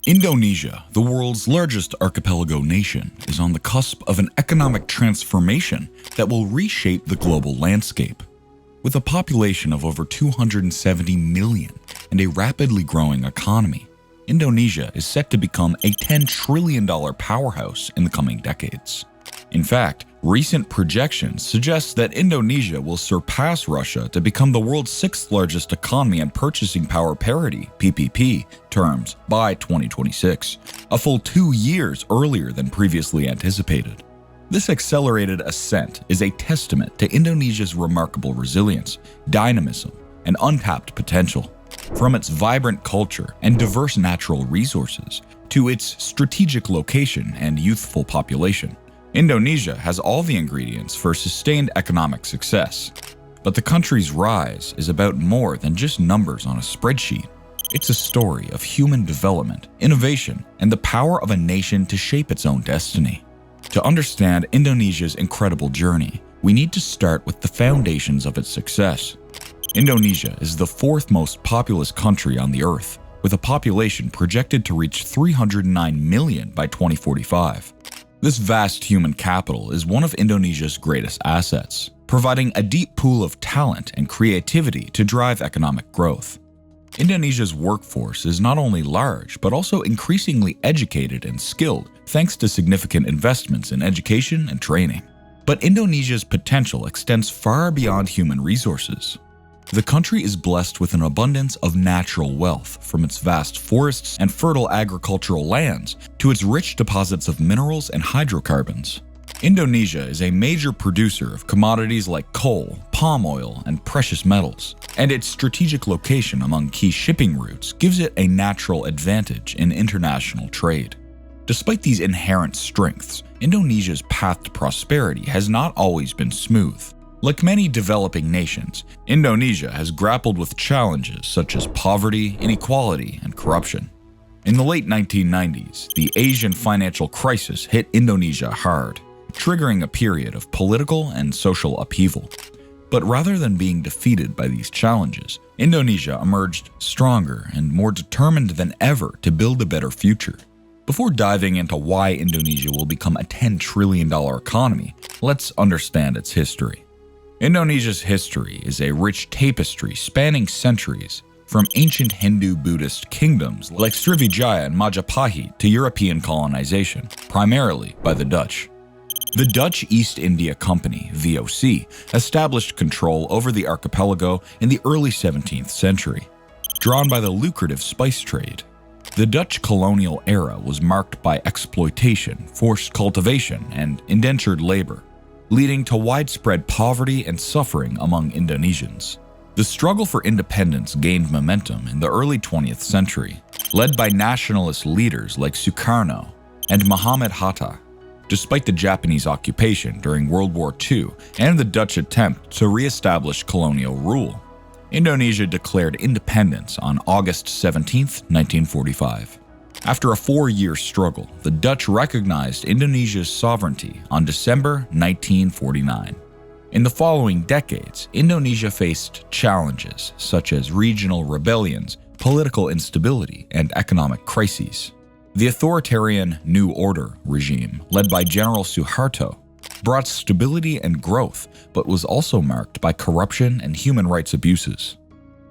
Indonesia, the world's largest archipelago nation, is on the cusp of an economic transformation that will reshape the global landscape. With a population of over 270 million and a rapidly growing economy, Indonesia is set to become a $10 trillion powerhouse in the coming decades. In fact, recent projections suggest that Indonesia will surpass Russia to become the world's sixth largest economy in purchasing power parity (PPP) terms by 2026, a full 2 years earlier than previously anticipated. This accelerated ascent is a testament to Indonesia's remarkable resilience, dynamism, and untapped potential. From its vibrant culture and diverse natural resources to its strategic location and youthful population, Indonesia has all the ingredients for sustained economic success. But the country's rise is about more than just numbers on a spreadsheet. It's a story of human development, innovation, and the power of a nation to shape its own destiny. To understand Indonesia's incredible journey, we need to start with the foundations of its success. Indonesia is the fourth most populous country on the earth, with a population projected to reach 309 million by 2045. This vast human capital is one of Indonesia's greatest assets, providing a deep pool of talent and creativity to drive economic growth. Indonesia's workforce is not only large, but also increasingly educated and skilled thanks to significant investments in education and training. But Indonesia's potential extends far beyond human resources. The country is blessed with an abundance of natural wealth, from its vast forests and fertile agricultural lands to its rich deposits of minerals and hydrocarbons. Indonesia is a major producer of commodities like coal, palm oil, and precious metals, and its strategic location among key shipping routes gives it a natural advantage in international trade. Despite these inherent strengths, Indonesia's path to prosperity has not always been smooth. Like many developing nations, Indonesia has grappled with challenges such as poverty, inequality, and corruption. In the late 1990s, the Asian financial crisis hit Indonesia hard, triggering a period of political and social upheaval. But rather than being defeated by these challenges, Indonesia emerged stronger and more determined than ever to build a better future. Before diving into why Indonesia will become a $10 trillion economy, let's understand its history. Indonesia's history is a rich tapestry spanning centuries, from ancient Hindu-Buddhist kingdoms like Srivijaya and Majapahit to European colonization, primarily by the Dutch. The Dutch East India Company, VOC, established control over the archipelago in the early 17th century, drawn by the lucrative spice trade. The Dutch colonial era was marked by exploitation, forced cultivation, and indentured labor, leading to widespread poverty and suffering among Indonesians. The struggle for independence gained momentum in the early 20th century, led by nationalist leaders like Sukarno and Muhammad Hatta. Despite the Japanese occupation during World War II and the Dutch attempt to re-establish colonial rule, Indonesia declared independence on August 17, 1945. After a 4-year struggle, the Dutch recognized Indonesia's sovereignty on December 1949. In the following decades, Indonesia faced challenges such as regional rebellions, political instability, and economic crises. The authoritarian New Order regime, led by General Suharto, brought stability and growth, but was also marked by corruption and human rights abuses.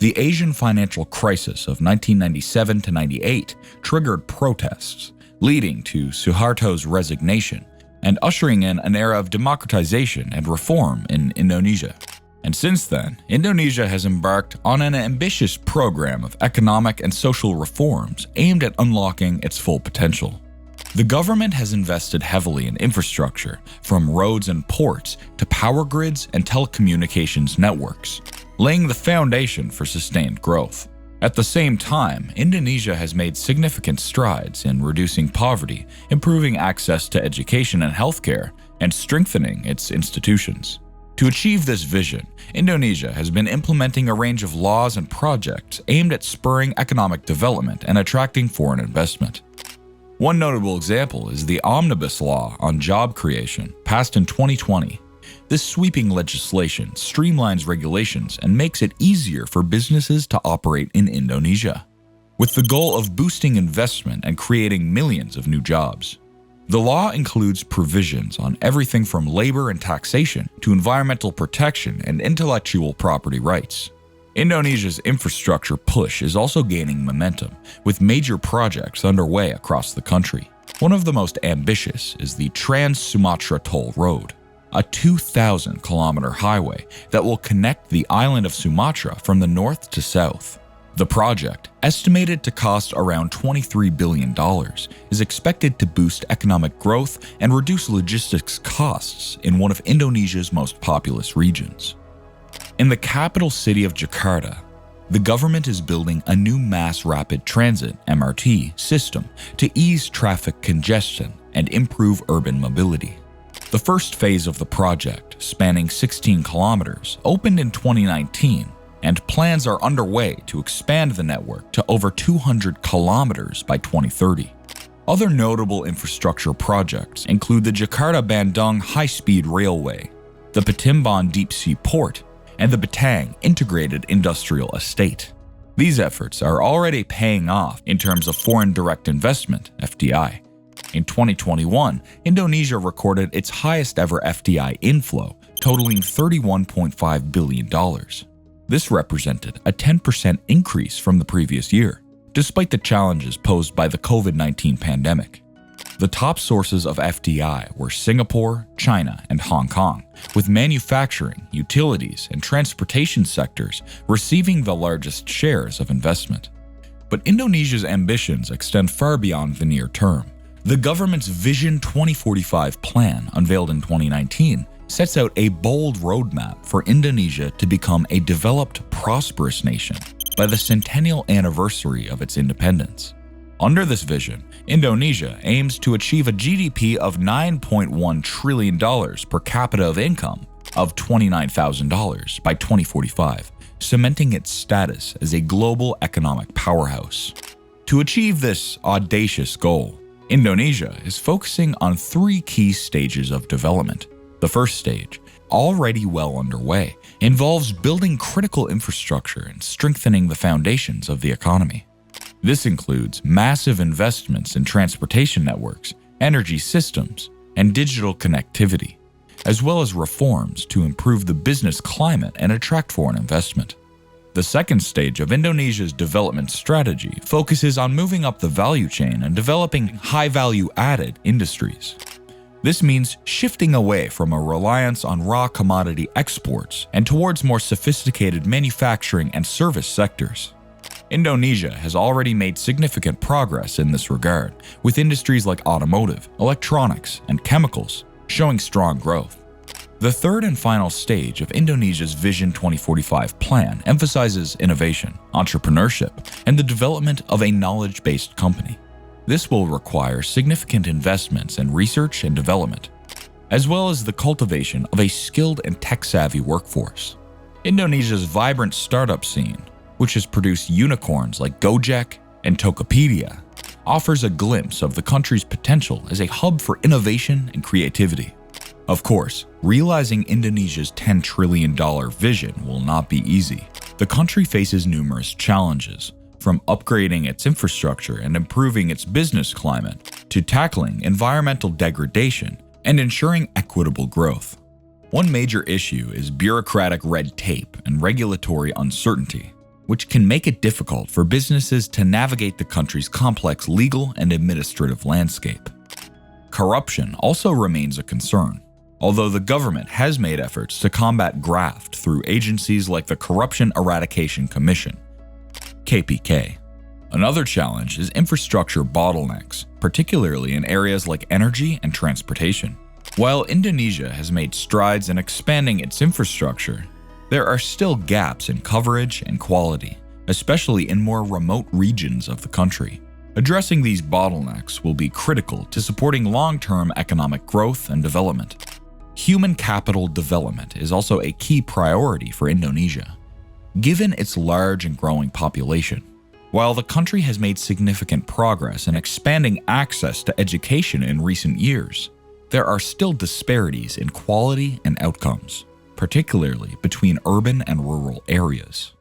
The Asian financial crisis of 1997-98 triggered protests, leading to Suharto's resignation and ushering in an era of democratization and reform in Indonesia. And since then, Indonesia has embarked on an ambitious program of economic and social reforms aimed at unlocking its full potential. The government has invested heavily in infrastructure, from roads and ports to power grids and telecommunications networks, laying the foundation for sustained growth. At the same time, Indonesia has made significant strides in reducing poverty, improving access to education and healthcare, and strengthening its institutions. To achieve this vision, Indonesia has been implementing a range of laws and projects aimed at spurring economic development and attracting foreign investment. One notable example is the Omnibus Law on job creation, passed in 2020. This sweeping legislation streamlines regulations and makes it easier for businesses to operate in Indonesia. with the goal of boosting investment and creating millions of new jobs. The law includes provisions on everything from labor and taxation to environmental protection and intellectual property rights. Indonesia's infrastructure push is also gaining momentum, with major projects underway across the country. One of the most ambitious is the Trans-Sumatra Toll Road, a 2,000-kilometer highway that will connect the island of Sumatra from the north to south. The project, estimated to cost around $23 billion, is expected to boost economic growth and reduce logistics costs in one of Indonesia's most populous regions. In the capital city of Jakarta, the government is building a new mass rapid transit (MRT) system to ease traffic congestion and improve urban mobility. The first phase of the project, spanning 16 kilometers, opened in 2019, and plans are underway to expand the network to over 200 kilometers by 2030. Other notable infrastructure projects include the Jakarta-Bandung high-speed railway, the Patimban deep-sea port, and the Batang Integrated Industrial Estate. These efforts are already paying off in terms of foreign direct investment, FDI. In 2021, Indonesia recorded its highest ever FDI inflow, totaling $31.5 billion. This represented a 10% increase from the previous year, despite the challenges posed by the COVID-19 pandemic. The top sources of FDI were Singapore, China, and Hong Kong, with manufacturing, utilities, and transportation sectors receiving the largest shares of investment. But Indonesia's ambitions extend far beyond the near term. The government's Vision 2045 plan, unveiled in 2019, sets out a bold roadmap for Indonesia to become a developed, prosperous nation by the centennial anniversary of its independence. Under this vision, Indonesia aims to achieve a GDP of $9.1 trillion per capita of income of $29,000 by 2045, cementing its status as a global economic powerhouse. To achieve this audacious goal, Indonesia is focusing on three key stages of development. The first stage, already well underway, involves building critical infrastructure and strengthening the foundations of the economy. This includes massive investments in transportation networks, energy systems, and digital connectivity, as well as reforms to improve the business climate and attract foreign investment. The second stage of Indonesia's development strategy focuses on moving up the value chain and developing high-value-added industries. This means shifting away from a reliance on raw commodity exports and towards more sophisticated manufacturing and service sectors. Indonesia has already made significant progress in this regard, with industries like automotive, electronics, and chemicals showing strong growth. The third and final stage of Indonesia's Vision 2045 plan emphasizes innovation, entrepreneurship, and the development of a knowledge-based company. This will require significant investments in research and development, as well as the cultivation of a skilled and tech-savvy workforce. Indonesia's vibrant startup scene, which has produced unicorns like Gojek and Tokopedia, offers a glimpse of the country's potential as a hub for innovation and creativity. Of course, realizing Indonesia's $10 trillion vision will not be easy. The country faces numerous challenges, from upgrading its infrastructure and improving its business climate, to tackling environmental degradation and ensuring equitable growth. One major issue is bureaucratic red tape and regulatory uncertainty, which can make it difficult for businesses to navigate the country's complex legal and administrative landscape. Corruption also remains a concern, although the government has made efforts to combat graft through agencies like the Corruption Eradication Commission, KPK. Another challenge is infrastructure bottlenecks, particularly in areas like energy and transportation. While Indonesia has made strides in expanding its infrastructure, there are still gaps in coverage and quality, especially in more remote regions of the country. Addressing these bottlenecks will be critical to supporting long-term economic growth and development. Human capital development is also a key priority for Indonesia, given its large and growing population. While the country has made significant progress in expanding access to education in recent years, there are still disparities in quality and outcomes, particularly between urban and rural areas.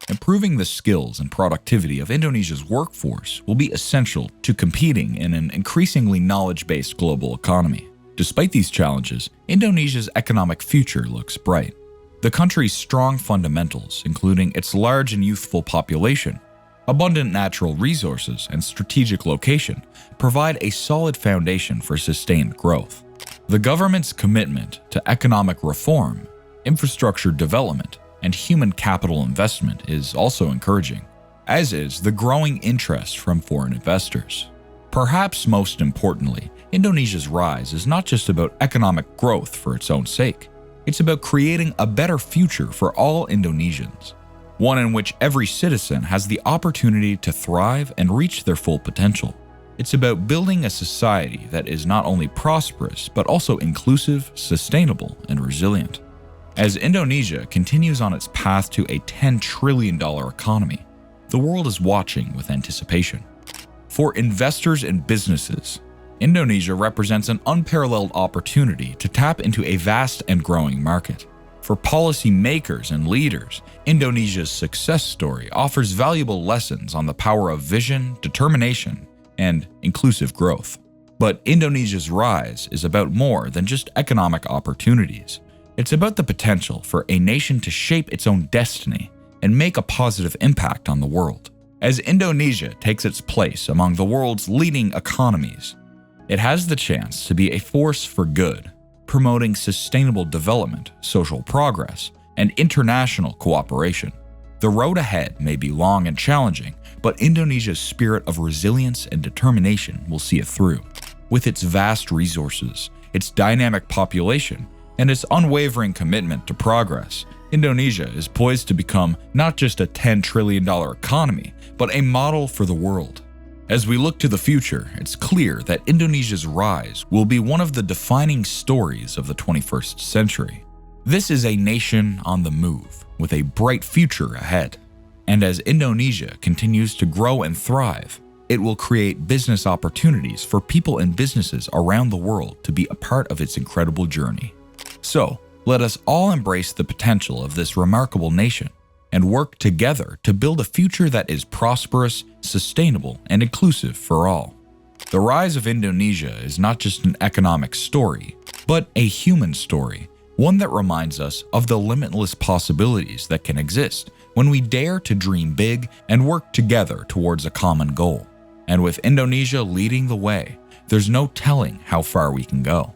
Improving the skills and productivity of Indonesia's workforce will be essential to competing in an increasingly knowledge-based global economy. Despite these challenges, Indonesia's economic future looks bright. The country's strong fundamentals, including its large and youthful population, abundant natural resources, and strategic location, provide a solid foundation for sustained growth. The government's commitment to economic reform, infrastructure development, and human capital investment is also encouraging, as is the growing interest from foreign investors. Perhaps most importantly, Indonesia's rise is not just about economic growth for its own sake. It's about creating a better future for all Indonesians, one in which every citizen has the opportunity to thrive and reach their full potential. It's about building a society that is not only prosperous, but also inclusive, sustainable, and resilient. As Indonesia continues on its path to a $10 trillion economy, the world is watching with anticipation. For investors and businesses, Indonesia represents an unparalleled opportunity to tap into a vast and growing market. For policy makers and leaders, Indonesia's success story offers valuable lessons on the power of vision, determination, and inclusive growth. But Indonesia's rise is about more than just economic opportunities. It's about the potential for a nation to shape its own destiny and make a positive impact on the world. As Indonesia takes its place among the world's leading economies, it has the chance to be a force for good, promoting sustainable development, social progress, and international cooperation. The road ahead may be long and challenging, but Indonesia's spirit of resilience and determination will see it through. With its vast resources, its dynamic population, and its unwavering commitment to progress, Indonesia is poised to become not just a $10 trillion economy, but a model for the world. As we look to the future, it's clear that Indonesia's rise will be one of the defining stories of the 21st century. This is a nation on the move, with a bright future ahead. And as Indonesia continues to grow and thrive, it will create business opportunities for people and businesses around the world to be a part of its incredible journey. So, let us all embrace the potential of this remarkable nation and work together to build a future that is prosperous, sustainable, and inclusive for all. The rise of Indonesia is not just an economic story, but a human story, one that reminds us of the limitless possibilities that can exist when we dare to dream big and work together towards a common goal. And with Indonesia leading the way, there's no telling how far we can go.